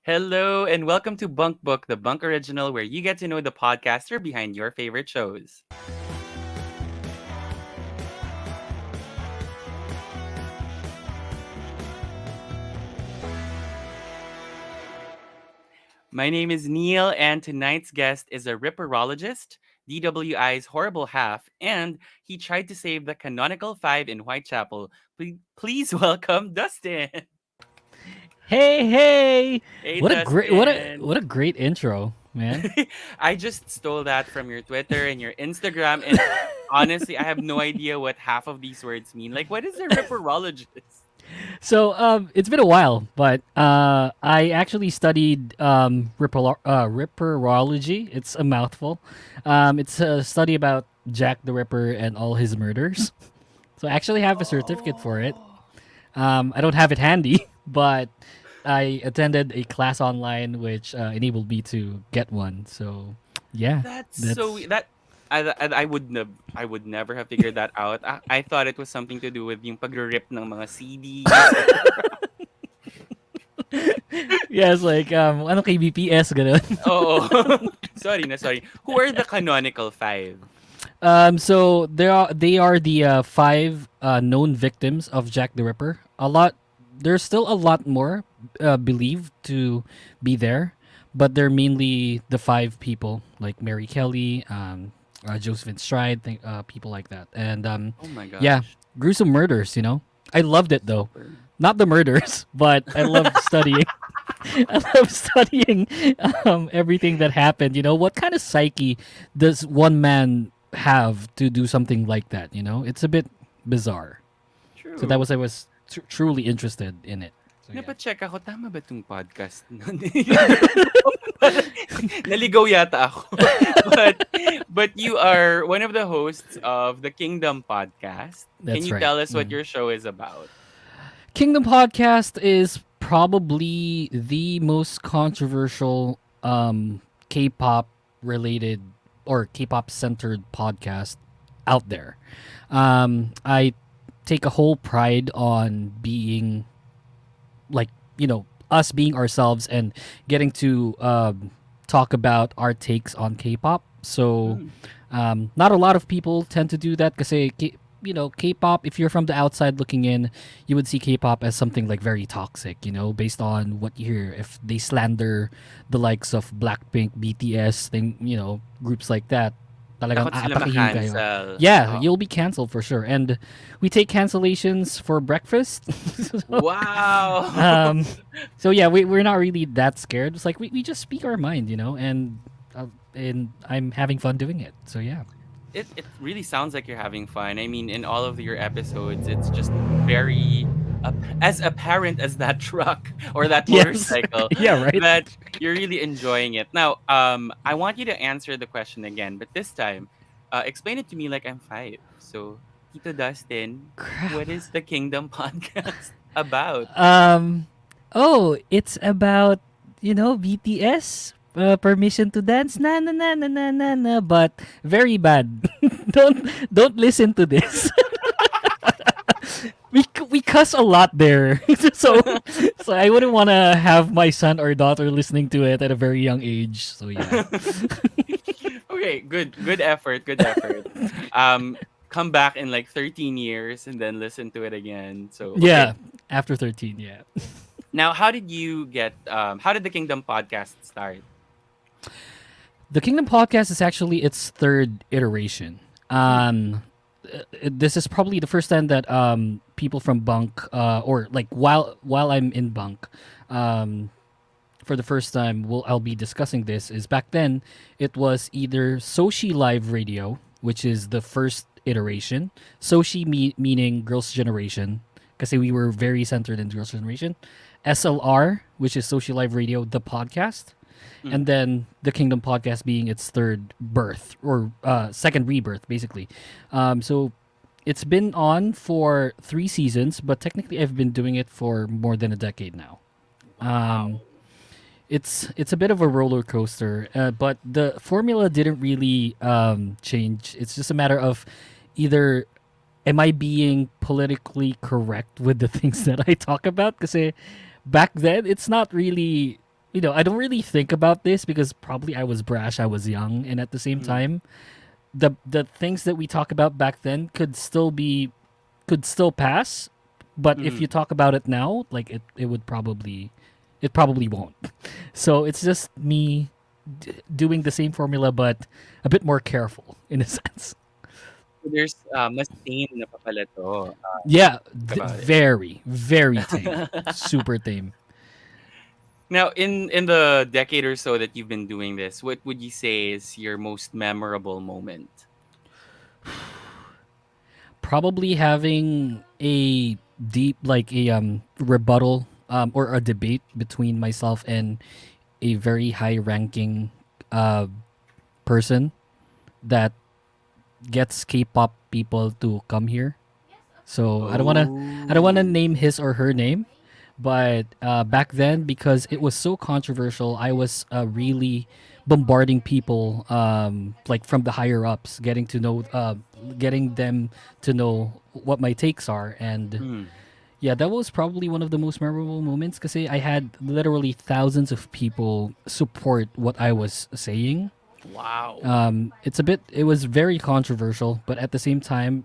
Hello and welcome to Bunk Book, the Bunk original, where you get to know the podcaster behind your favorite shows. My name is Neil, and tonight's guest is a ripperologist, DWI's horrible half, and he tried to save the canonical five in Whitechapel. Please welcome Dustin. Hey, hey! Hey, What a great what a Dustin. what a great intro, man. I just stole that from your Twitter and your Instagram, and honestly, I have no idea what half of these words mean. Like, what is a ripperologist? So, it's been a while, but I actually studied ripperology. It's a mouthful. It's a study about Jack the Ripper and all his murders. So I actually have a certificate for it. Oh, I don't have it handy, but I attended a class online which enabled me to get one. So, yeah, that's so that's that I would never have figured that out. I thought it was something to do with yung pagre-rip ng mga CDs. yeah. It's like ano kay BPS ganun. Oh, sorry. Who are the canonical five? So they are the five known victims of Jack the Ripper. There's still a lot more believed to be there, but they're mainly the five people like Mary Kelly, Josephine Stride, people like that, and Oh my yeah, gosh. gruesome murders. I loved it though, Super. not the murders, but I love studying. I love studying everything that happened. What kind of psyche does one man have to do something like that? It's a bit bizarre. So that True. was I was truly interested in it. So yeah. Napacheck ako, tama ba 'tong podcast? Naligaw yata ako. but but you are one of the hosts of the Kingdom podcast. Can That's you right. tell us what Mm. your show is about? Kingdom Podcast is probably the most controversial K-pop related or K-pop centered podcast out there. I take a whole pride on being like us being ourselves and getting to talk about our takes on K-pop. So Mm. not a lot of people tend to do that because K-pop. If you're from the outside looking in, you would see K-pop as something like very toxic. Based on what you hear. If they slander the likes of Blackpink, BTS, groups like that, talagang Takot sila aatakihin kayo. ma-cancel. Yeah, Oh. you'll be canceled for sure. And we take cancellations for breakfast. Wow. um, so yeah, we're not really that scared. It's like we just speak our mind, and I'm having fun doing it. So yeah. It really sounds like you're having fun. I mean, in all of your episodes, it's just very as apparent as that truck or that Yes. motorcycle yeah. Right. that you're really enjoying it. Now, I want you to answer the question again, but this time, explain it to me like I'm five. So, Tito Dustin, Crap. what is the Kingdom podcast about? Um. Oh, it's about BTS. Permission to dance, na na na na na na na, but very bad. Don't listen to this. We cuss a lot there, so so I wouldn't want to have my son or daughter listening to it at a very young age. So yeah, Okay, good effort, good effort. Come back in like 13 years and then listen to it again. So, okay. yeah. After 13, yeah. Now, how did the Kingdom podcast start? The Kingdom podcast is actually its third iteration. Mm, This is probably the first time that people from Bunk, or like while I'm in Bunk, um, for the first time, I'll be discussing this. Is back then it was either Soshi Live Radio, which is the first iteration, meaning Girls' Generation, because we were very centered in Girls' Generation, SLR, which is Soshi Live Radio, the podcast, mm. and then the Kingdom podcast being its third birth or second rebirth, basically. So it's been on for 3 seasons, but technically I've been doing it for more than a decade now. Wow. It's a bit of a roller coaster, but the formula didn't really change. It's just a matter of either am I being politically correct with the things that I talk about? Because back then it's not really I don't really think about this because probably I was brash, I was young, and at the same Mm, time, the things that we talk about back then could still pass, but if you mm. talk about it now, like it probably won't. So it's just me doing the same formula, but a bit more careful in a sense. So there's mas tame na pa pala 'to, Yeah, think about it. very, very tame, super tame. Now, in the decade or so that you've been doing this, what would you say is your most memorable moment? Probably having a deep, like a rebuttal or a debate between myself and a very high ranking uh person that gets K-pop people to come here. So I don't wanna Oh. name his or her name, but back then because it was so controversial, I was really bombarding people, like from the higher ups, getting them to know what my takes are, and Mm. yeah, that was probably one of the most memorable moments because I had literally thousands of people support what I was saying. Wow. It was very controversial, but at the same time,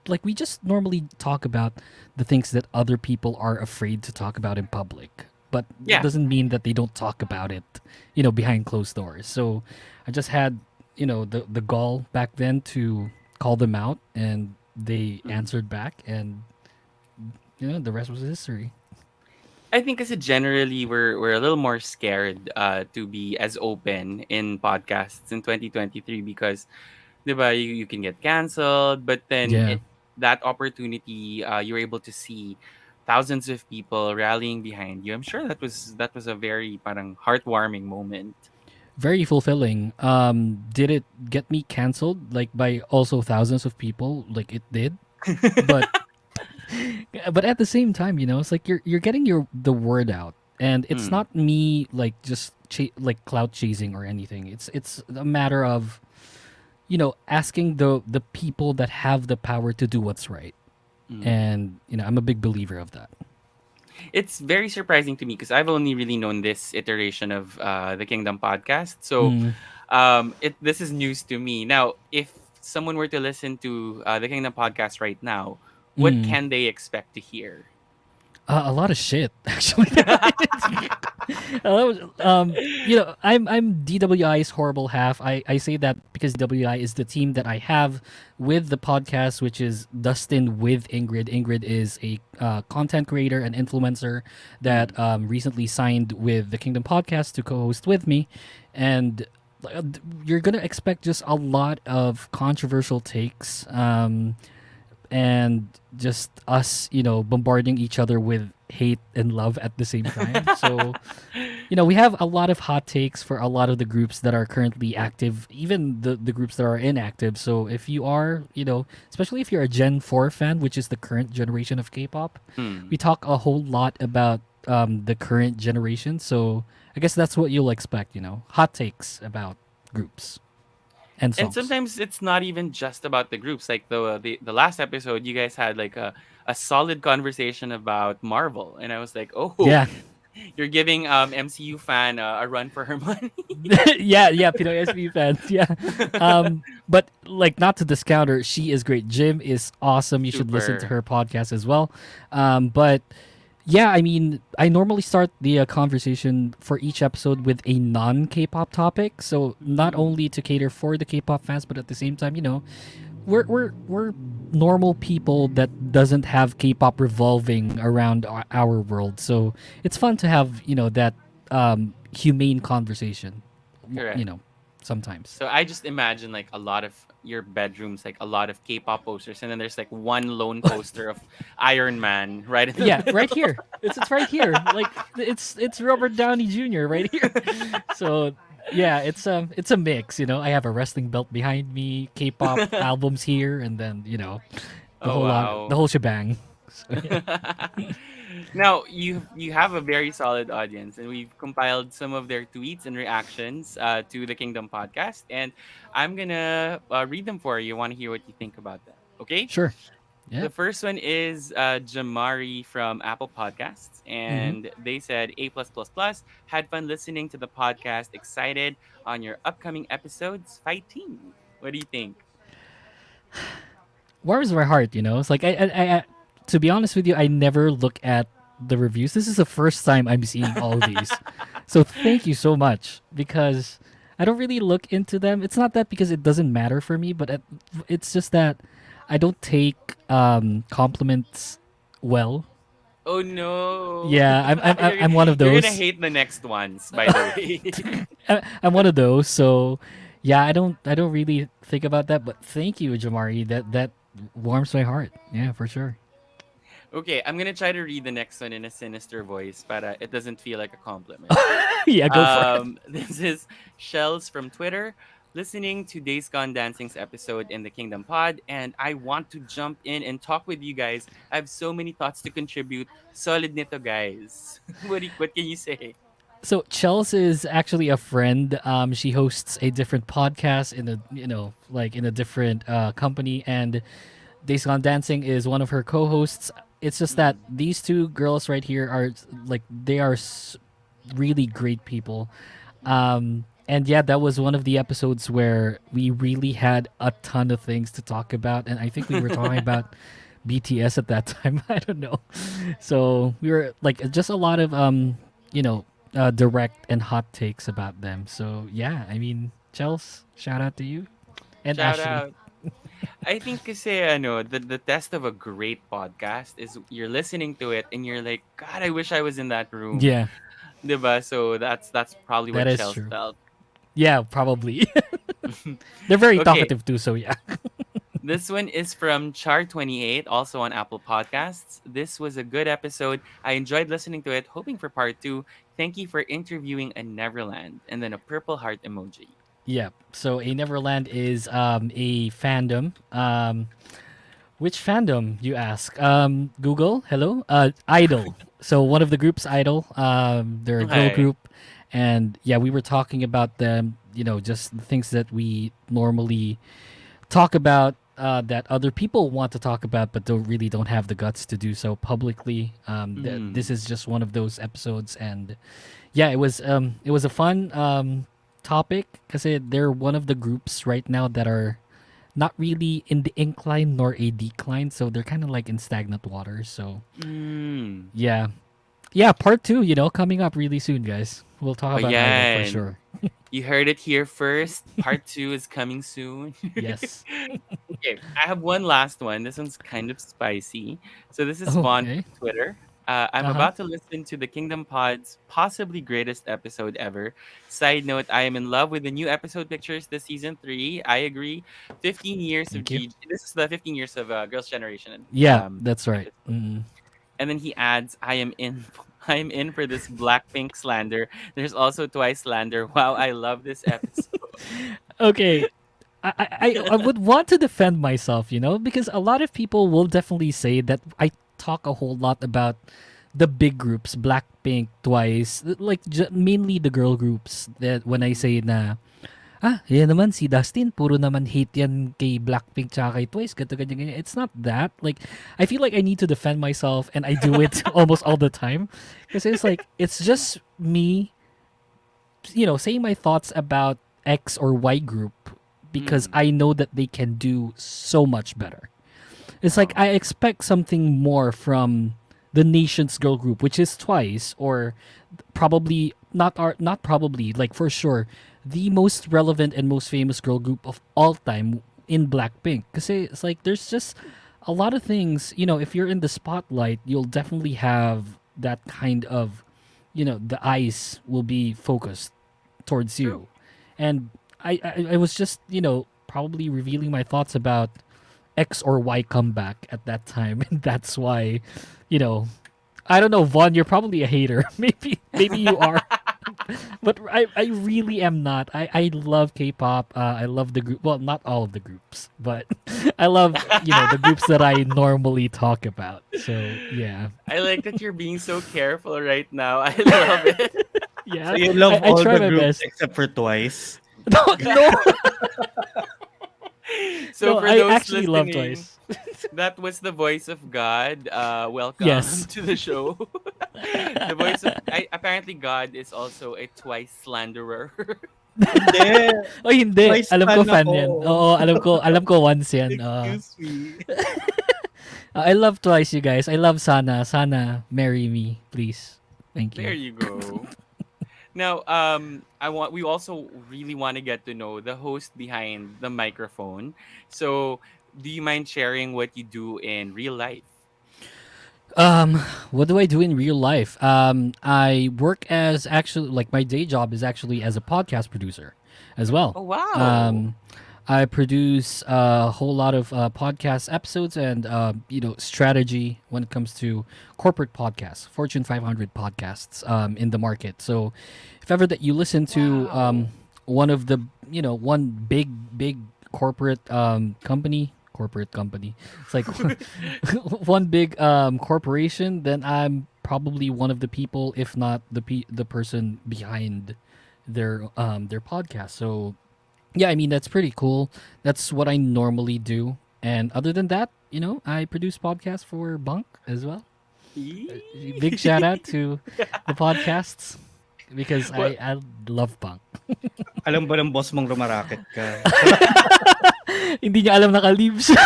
like we just normally talk about the things that other people are afraid to talk about in public, but that Yeah. doesn't mean that they don't talk about it, behind closed doors. So I just had, the gall back then to call them out, and they Mm. answered back, and the rest was history. I think kasi generally we're a little more scared to be as open in podcasts in 2023 because 'di ba, you can get canceled, but then Yeah. that opportunity you're able to see thousands of people rallying behind you. I'm sure that was a very parang heartwarming moment. Very fulfilling. Did it get me canceled like by also thousands of people? Like it did, but at the same time, it's like you're getting the word out, and it's Mm, not me like just like clout chasing or anything. It's a matter of asking the people that have the power to do what's right, mm. and I'm a big believer of that. It's very surprising to me because I've only really known this iteration of the Kingdom podcast. So Mm, it this is news to me. Now, if someone were to listen to the Kingdom podcast right now, what mm. can they expect to hear? A lot of shit, actually. I'm DWI's horrible half. I say that because DWI is the team that I have with the podcast, which is Dustin with Ingrid. Ingrid is a content creator and influencer Mm, that recently signed with the Kingdom Podcast to co-host with me, and you're gonna expect just a lot of controversial takes. And just us, bombarding each other with hate and love at the same time. So, we have a lot of hot takes for a lot of the groups that are currently active, even the groups that are inactive. So, if you are, especially if you're a Gen 4 fan, which is the current generation of K pop, we mm. talk a whole lot about the current generation. So, I guess that's what you'll expect, hot takes about groups and And songs. sometimes it's not even just about the groups. Like the last episode, you guys had like a solid conversation about Marvel, and I was like, oh, Yeah. you're giving MCU fan a run for her money. Yeah, Pinoy SB fans. Yeah. But like not to discount her, she is great. Jim is awesome. You should listen to Super. her podcast as well. But yeah, I mean, I normally start the conversation for each episode with a non K-pop topic. So not Mm, only to cater for the K-pop fans, but at the same time, we're normal people that doesn't have K-pop revolving around our world. So it's fun to have that humane conversation. You correct. know, sometimes. So I just imagine like a lot of your bedrooms, like a lot of K-pop posters, and then there's like one lone poster of Iron Man right in the Yeah, right middle. here. It's right here. Like it's Robert Downey Jr. right here. So yeah, it's a mix. I have a wrestling belt behind me, K-pop albums here, and then Oh the wow. whole shebang. So yeah. Now you have a very solid audience, and we've compiled some of their tweets and reactions to the Kingdom podcast, and I'm gonna read them for you. Want to hear what you think about them? Okay. Sure. The Yeah. first one is Jamari from Apple Podcasts, Mm-hmm. and they said A plus plus plus. Had fun listening to the podcast. Excited on your upcoming episodes. Fighting. What do you think? Warms my heart. It's like to be honest with you, I never look at the reviews. This is the first time I'm seeing all these, so thank you so much because I don't really look into them. It's not that because it doesn't matter for me, but it's just that I don't take compliments well. Oh no, Yeah, you're I'm one of you're gonna those. hate the next ones. By the way. I'm one of those. So yeah, I don't really think about that. But thank you, Jamari. That warms my heart. Yeah, for sure. Okay, I'm gonna try to read the next one in a sinister voice, but it doesn't feel like a compliment. Yeah, go for it. This is Shells from Twitter, listening to Days Gone Dancing's episode in the Kingdom Pod, and I want to jump in and talk with you guys. I have so many thoughts to contribute. Solid nito, guys. What can you say? So Chelsea is actually a friend. She hosts a different podcast in a like in a different company, and Days Gone Dancing is one of her co-hosts. It's just that Mm, these two girls right here are like they are really great people. And yeah, that was one of the episodes where we really had a ton of things to talk about, and I think we were talking about BTS at that time. I don't know. So we were like just a lot of direct and hot takes about them. So yeah, I mean, Chels, shout out to you and Shout Ashley. out. I think kasi ano, the test of a great podcast is you're listening to it and you're like, God, I wish I was in that room. Yeah, 'Di ba? So that's probably that what is Chels true. felt. Yeah, probably. They're very Okay, talkative too. So yeah. this one is from Char28, also on Apple Podcasts. This was a good episode. I enjoyed listening to it, hoping for part two. Thank you for interviewing a Neverland. And then a purple heart emoji. Yeah. So a Neverland is a fandom. Which fandom, you ask? Google, hello? Idol. So one of the groups, Idol. They're a girl Okay. group. And yeah, we were talking about them, just the things that we normally talk about that other people want to talk about but don't have the guts to do so publicly. This Mm. is just one of those episodes, and yeah, it was a fun topic because they're one of the groups right now that are not really in the incline nor a decline, so they're kind of like in stagnant waters. So Mm. yeah, yeah, part two, coming up really soon, guys. We'll talk Oh, about Idol for yeah. sure. You heard it here first. Part two is coming soon. Yes. Okay, I have one last one. This one's kind of spicy. So this is Vaughn Okay. from Twitter. I'm Uh-huh. about to listen to the Kingdom Pod's possibly greatest episode ever. Side note, I am in love with the new episode pictures this season 3. I agree. 15 years of Thank you. G. This is the 15 years of Girls' Generation Yeah, that's right. episode. And then he adds, I am in. I am in for this Blackpink slander. There's also Twice slander. Wow, I love this episode. Okay, I would want to defend myself, because a lot of people will definitely say that I talk a whole lot about the big groups, Blackpink, Twice, like mainly the girl groups. That when I say na, yan naman si Dustin, puro naman hate yan kay Blackpink tsaka kay Twice, ganito, ganyan, ganyan. It's not that. Like, I feel like I need to defend myself, and I do it almost all the time. Because it's like, it's just me, saying my thoughts about X or Y group because Mm. I know that they can do so much better. It's like Oh. I expect something more from the nation's girl group, which is Twice, or probably not probably, like for sure, the most relevant and most famous girl group of all time in Blackpink. Because it's like there's just a lot of things. If you're in the spotlight, you'll definitely have that kind of, the eyes will be focused towards True. you, and I was just probably revealing my thoughts about X or Y comeback at that time, and that's why, you know, I don't know, Vaughn, you're probably a hater. Maybe you are, but I really am not. I love K-pop. I love the group. Well, not all of the groups, but I love the groups that I normally talk about. So yeah, I like that you're being so careful right now. I love it. So yeah. you love I all try the my groups best. except for Twice. No, no, So no. for I those actually love listening, Twice. That was the voice of God. Welcome Yes. to the show. The voice of apparently God is also a twice slanderer. Hindi, O hindi, twice alam ko fan fan ako. yan. Oo, alam ko once yan. Excuse me. I love Twice, you guys. I love Sana. Sana, marry me, please. Thank There you. you go. Now, we also really want to get to know the host behind the microphone. So, do you mind sharing what you do in real life? Um, what do I do in real life? I work as actually like my day job is actually as a podcast producer, as well. Oh, wow. Um, I produce a whole lot of podcast episodes and strategy when it comes to corporate podcasts, Fortune 500 podcasts in the market. So, if ever that you listen to Wow. one of the one big corporate company, it's like one big corporation, then I'm probably one of the people, if not the person behind their podcast. So yeah, I mean that's pretty cool. That's what I normally do. And other than that, I produce podcasts for Bunk as well. Big shout out to the podcasts because Well, I love Bunk. Alam ba ng boss mong rumaraket ka? Hindi niya alam naka-leave siya.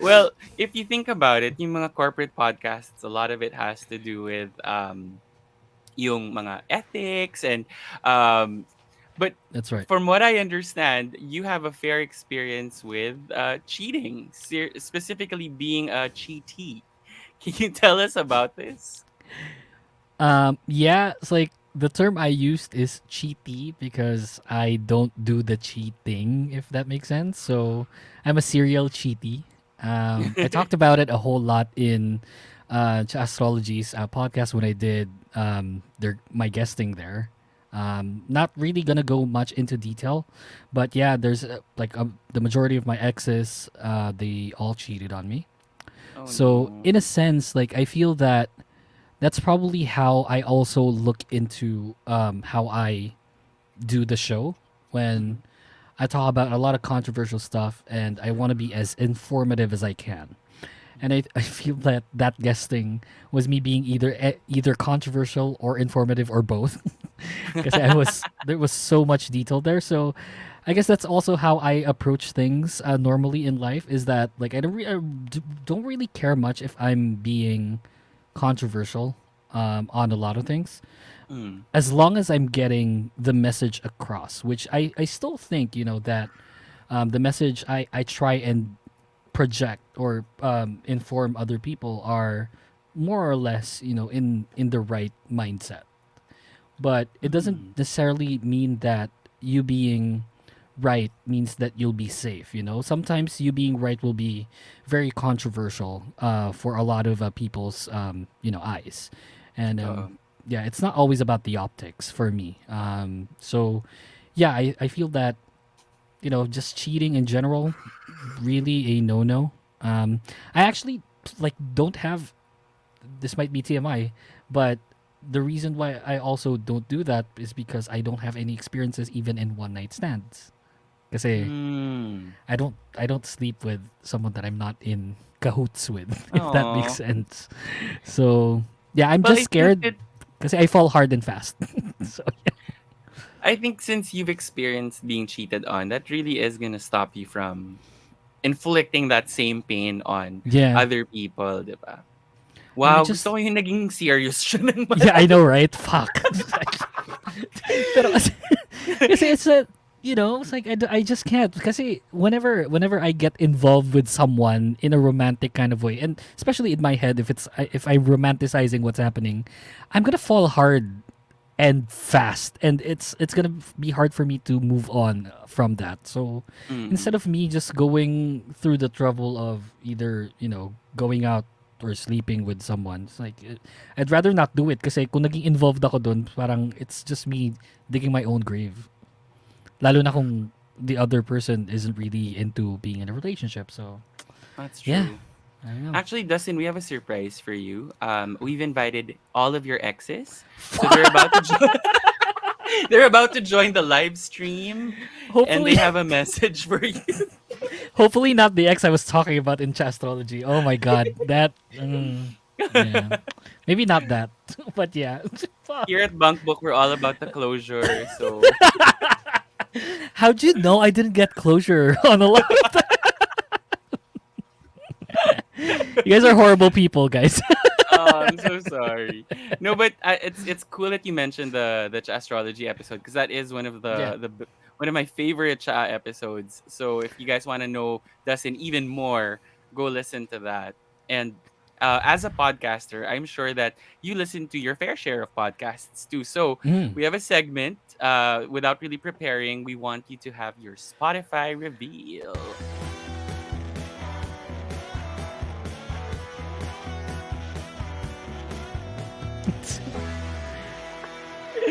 well, if you think about it, yung mga corporate podcasts, a lot of it has to do with yung mga ethics and um but That's right. from what I understand, you have a fair experience with cheating, specifically being a cheatee. Can you tell us about this? Yeah, it's like the term I used is cheatee because I don't do the cheating, if that makes sense. So I'm a serial cheatee. I talked about it a whole lot in Astrology's podcast when I did my guesting there. Not really gonna go much into detail, but yeah, there's the majority of my exes, they all cheated on me. Oh So no. in a sense, like I feel that that's probably how I also look into how I do the show when Mhm. I talk about a lot of controversial stuff and I want to be as informative as I can. And I feel that that guesting was me being either controversial or informative or both because there was so much detail there. So I guess that's also how I approach things normally in life is that like don't really care much if I'm being controversial on a lot of things Mm. as long as I'm getting the message across, which I still think, that the message I try and project or inform other people are more or less, in the right mindset. But it doesn't Mm. necessarily mean that you being right means that you'll be safe. Sometimes you being right will be very controversial for a lot of people's eyes, and Um, yeah, it's not always about the optics for me. So yeah, I feel that just cheating in general really a no. I actually like don't have, this might be TMI, but the reason why I also don't do that is because I don't have any experiences even in one night stands. Kasi mm. I don't sleep with someone that I'm not in cahoots with, if that makes Oh. sense. So yeah, I'm Well, just scared because I fall hard and fast. So I think since you've experienced being cheated on, that really is gonna stop you from inflicting that same pain on yeah, other people, di ba? yeah, I Wow, gusto just ko yung naging serious siya ng yeah, I marami. know, right? Fuck. Pero kasi it's a, it's like I just can't kasi whenever I get involved with someone in a romantic kind of way, and especially in my head, if I'm romanticizing what's happening, I'm gonna fall hard and fast, and it's gonna be hard for me to move on from that. So instead Mm. of me just going through the trouble of either going out or sleeping with someone, it's like I'd rather not do it kasi kung naging involved ako dun, parang it's just me digging my own grave. Lalo na kung the other person isn't really into being in a relationship. So That's yeah, true. I don't know. Actually, Dustin, we have a surprise for you. We've invited all of your exes, so they're about to they're about to join the live stream, and they Hopefully, have a message for you. Hopefully not the ex I was talking about in astrology. Oh my god, that. Yeah, maybe not that, but yeah. Fuck. Here at Bunk Book, we're all about the closure. So, How'd you know I didn't get closure on a lot? You guys are horrible people, guys. I'm so sorry. No, but it's cool that you mentioned the astrology episode because that is one of Yeah. one of my favorite episodes. So if you guys want to know Dustin even more, go listen to that. And as a podcaster, I'm sure that you listen to your fair share of podcasts too. So Mm. we have a segment. Without really preparing, we want you to have your Spotify reveal.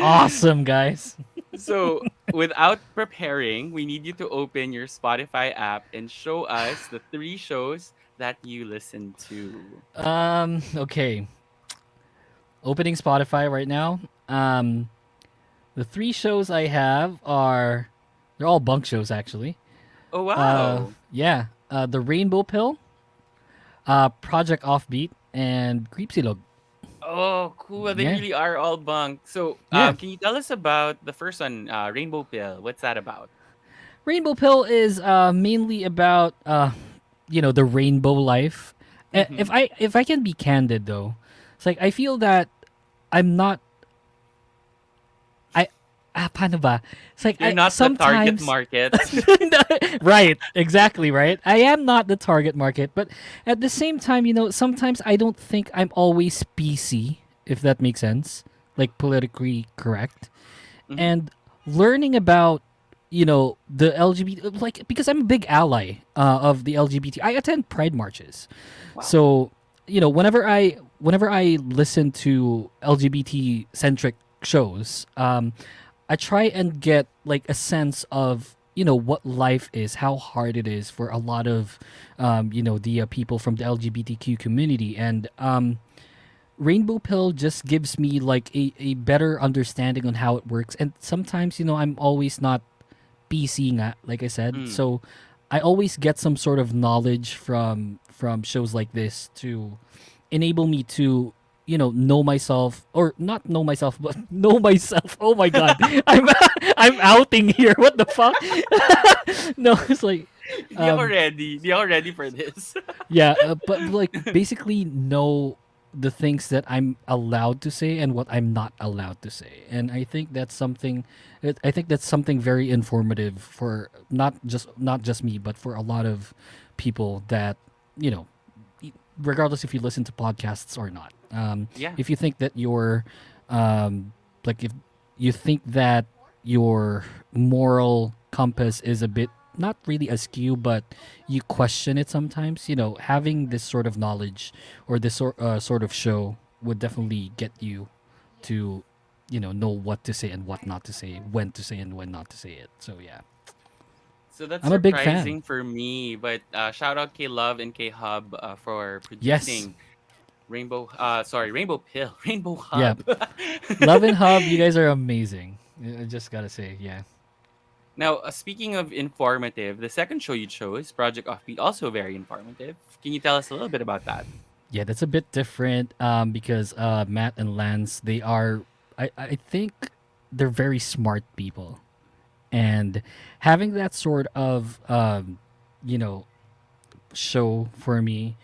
Awesome, guys. So, without preparing, we need you to open your Spotify app and show us the three shows that you listen to. Okay. Opening Spotify right now. The three shows I have are they're all bunk shows actually. Oh, wow. Yeah. The Rainbow Pill, Project Offbeat, and Creepsilog. Oh, cool. They Yeah. really are all bunk. So, Yeah. can you tell us about the first one, Rainbow Pill? What's that about? Rainbow Pill is mainly about the rainbow life. Mm-hmm. If I can be candid though, it's like I feel that I'm not I paano ba? It's like You're I not the target sometimes market. right, exactly right. I am not the target market, but at the same time, sometimes I don't think I'm always PC, if that makes sense, like politically correct. Mm-hmm. And learning about the LGBT, like because I'm a big ally of the LGBT. I attend pride marches, Wow. so whenever I listen to LGBT centric shows, I try and get like a sense of what life is, how hard it is for a lot of the people from the LGBTQ community, and Rainbow Pill just gives me like a better understanding on how it works. And sometimes I'm always not PC nga, like I said, Mm. so I always get some sort of knowledge from shows like this to enable me to know myself, or not know myself, but know myself. Oh my god, I'm outing here. What the fuck? No, it's like Di ako um ready. Di ako ready for this. yeah, but like basically know the things that I'm allowed to say and what I'm not allowed to say. And I think that's something I think that's something very informative for not just me, but for a lot of people that, you know, regardless if you listen to podcasts or not. Yeah. If you think that if you think that your moral compass is a bit not really askew, but you question it sometimes, having this sort of knowledge or this sort of show would definitely get you to, know what to say and what not to say, when to say and when not to say it. So yeah, So that's I'm a big fan. surprising for me, but shout out K Love and K Hub for Yes, producing Rainbow Pill, Rainbow yeah, Hub. Love and Hub, you guys are amazing. I just gotta say, yeah. Now, speaking of informative, the second show you chose, Project Offbeat, also very informative. Can you tell us a little bit about that? Yeah, that's a bit different because Matt and Lance, they are, I think they're very smart people. And having that sort of, you know, show for me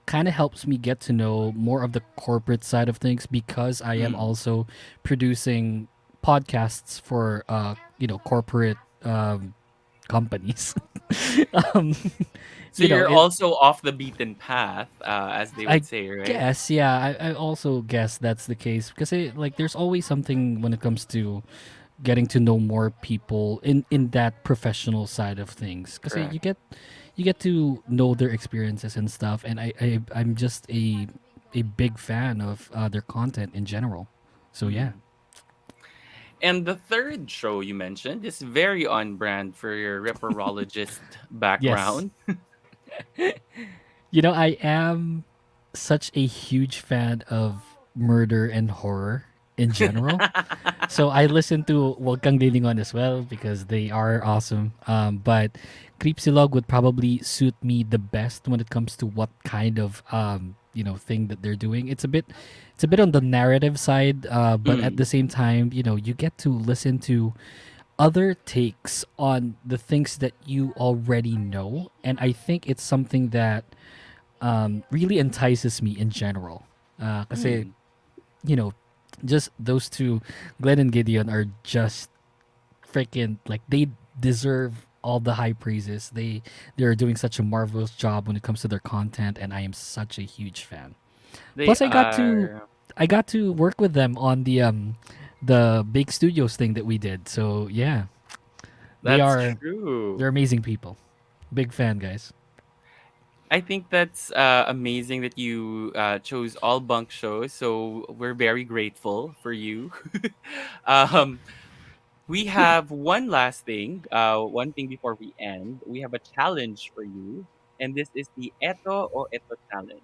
kind of helps me get to know more of the corporate side of things because I am Mm. also producing podcasts for, corporate companies. um, So you know, you're it, also off the beaten path, as they would I say, right? guess, yeah. I also guess that's the case because there's always something when it comes to getting to know more people in that professional side of things. Because Correct. you get to know their experiences and stuff, and I'm just a big fan of their content in general. So yeah. Mm. And the third show you mentioned is very on brand for your ripperologist Yes. background. I am such a huge fan of murder and horror. in general. So I listen to Wag Kang Lilingon as well because they are awesome. But Creepsilog would probably suit me the best when it comes to what kind of thing that they're doing. It's a bit on the narrative side, but at Mm, the same time, you get to listen to other takes on the things that you already know, and I think it's something that really entices me in general. Kasi mm. you know, just those two, Glenn and Gideon, are just freaking like they deserve all the high praises. They're doing such a marvelous job when it comes to their content, and I am such a huge fan. They Plus, are. I got to work with them on the big studios thing that we did. So yeah, they That's are true. they're amazing people. Big fan, guys. I think that's amazing that you chose all bunk shows. So we're very grateful for you. um, we have one last thing. One thing before we end. We have a challenge for you, and this is the Eto o Eto challenge.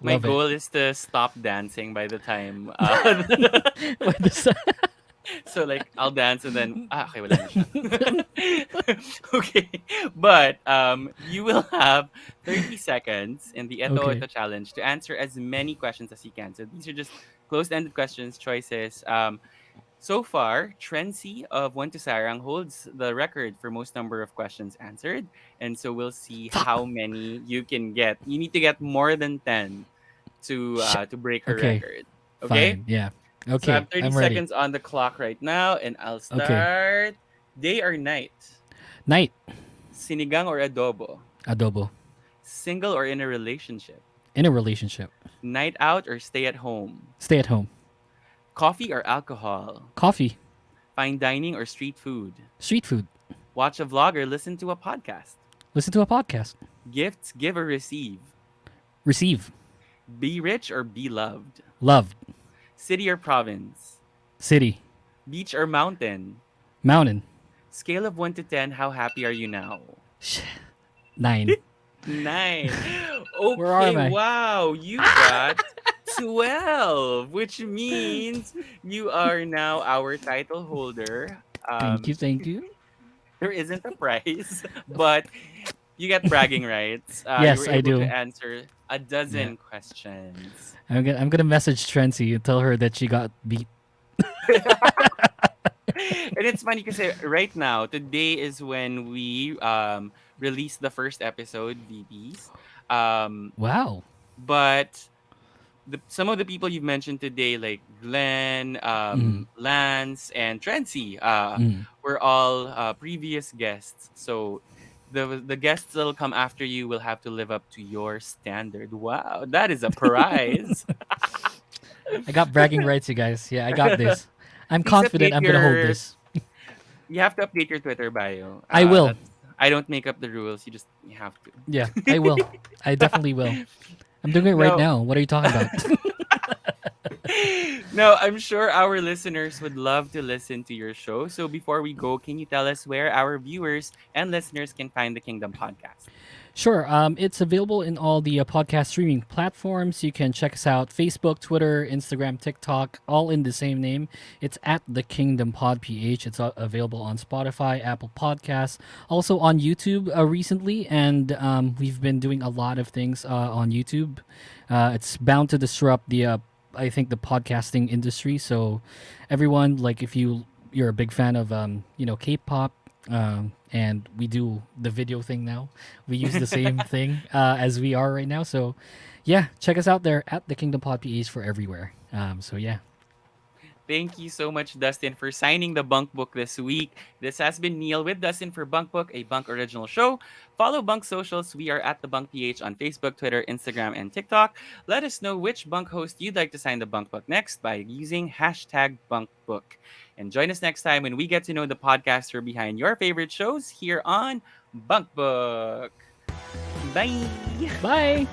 My Love it. goal is to stop dancing by the time What is that? so like I'll dance and then okay wala na siya. Okay. But you will have 30 seconds in the Eto Okay. Eto challenge to answer as many questions as you can. So these are just closed-ended questions, choices. So far, Trency of One to Sarang holds the record for most number of questions answered. And so we'll see how Fuck. many you can get. You need to get more than 10 Shit. to break her Okay. record. Okay? Fine. Yeah. So I Okay. have 30 I'm ready. seconds on the clock right now, and I'll Okay. start. Day or night? Night. Sinigang or adobo? Adobo. Single or in a relationship? In a relationship. Night out or stay at home? Stay at home. Coffee or alcohol? Coffee. Fine dining or street food? Street food. Watch a vlog or listen to a podcast? Listen to a podcast. Gifts give or receive? Receive. Be rich or be loved? Love. City or province? City. Beach or mountain? Mountain. Scale of 1 to 10, how happy are you now? Shit. 9. 9. Where am Okay, I? wow, you got 12, which means you are now our title holder. Thank you. Um, Thank you. there isn't a prize, but you get bragging rights. You were Yes, I able to do. answer a Yeah. dozen questions. I'm gonna message Trency and tell her that she got beat. And it's funny because right now, today is when we released the first episode, VBs. Um, Wow. but some of the people you've mentioned today, like Glenn, Mm. Lance, and Trency, Mm. were all previous guests. So the guests that'll come after you will have to live up to your standard. Wow, that is a prize. I got bragging rights, you guys. Yeah, I got this. I'm Please confident update I'm gonna hold your. this. You have to update your Twitter bio. I will. That's I don't make up the rules. You have Yeah, to. I will. I definitely will. I'm doing it right No, now. What are you talking about? no, I'm sure our listeners would love to listen to your show. So before we go, can you tell us where our viewers and listeners can find the Kingdom podcast? Sure. It's available in all the podcast streaming platforms. You can check us out: Facebook, Twitter, Instagram, TikTok, all in the same name. It's at the Kingdom Pod PH. It's available on Spotify, Apple Podcasts, also on YouTube recently, and we've been doing a lot of things on YouTube. It's bound to disrupt the I think the podcasting industry. So everyone, like if you're a big fan of K-pop, and we do the video thing now. We use the same thing as we are right now. So, yeah, check us out there at the Kingdom Pod PH for everywhere. So yeah, Thank you so much, Dustin, for signing the Bunk Book this week. This has been Neil with Dustin for Bunk Book, a Bunk original show. Follow Bunk socials. We are at the Bunk PH on Facebook, Twitter, Instagram, and TikTok. Let us know which Bunk host you'd like to sign the Bunk Book next by using hashtag Bunk Book. And join us next time when we get to know the podcaster behind your favorite shows here on Bunk Book. Bye. bye.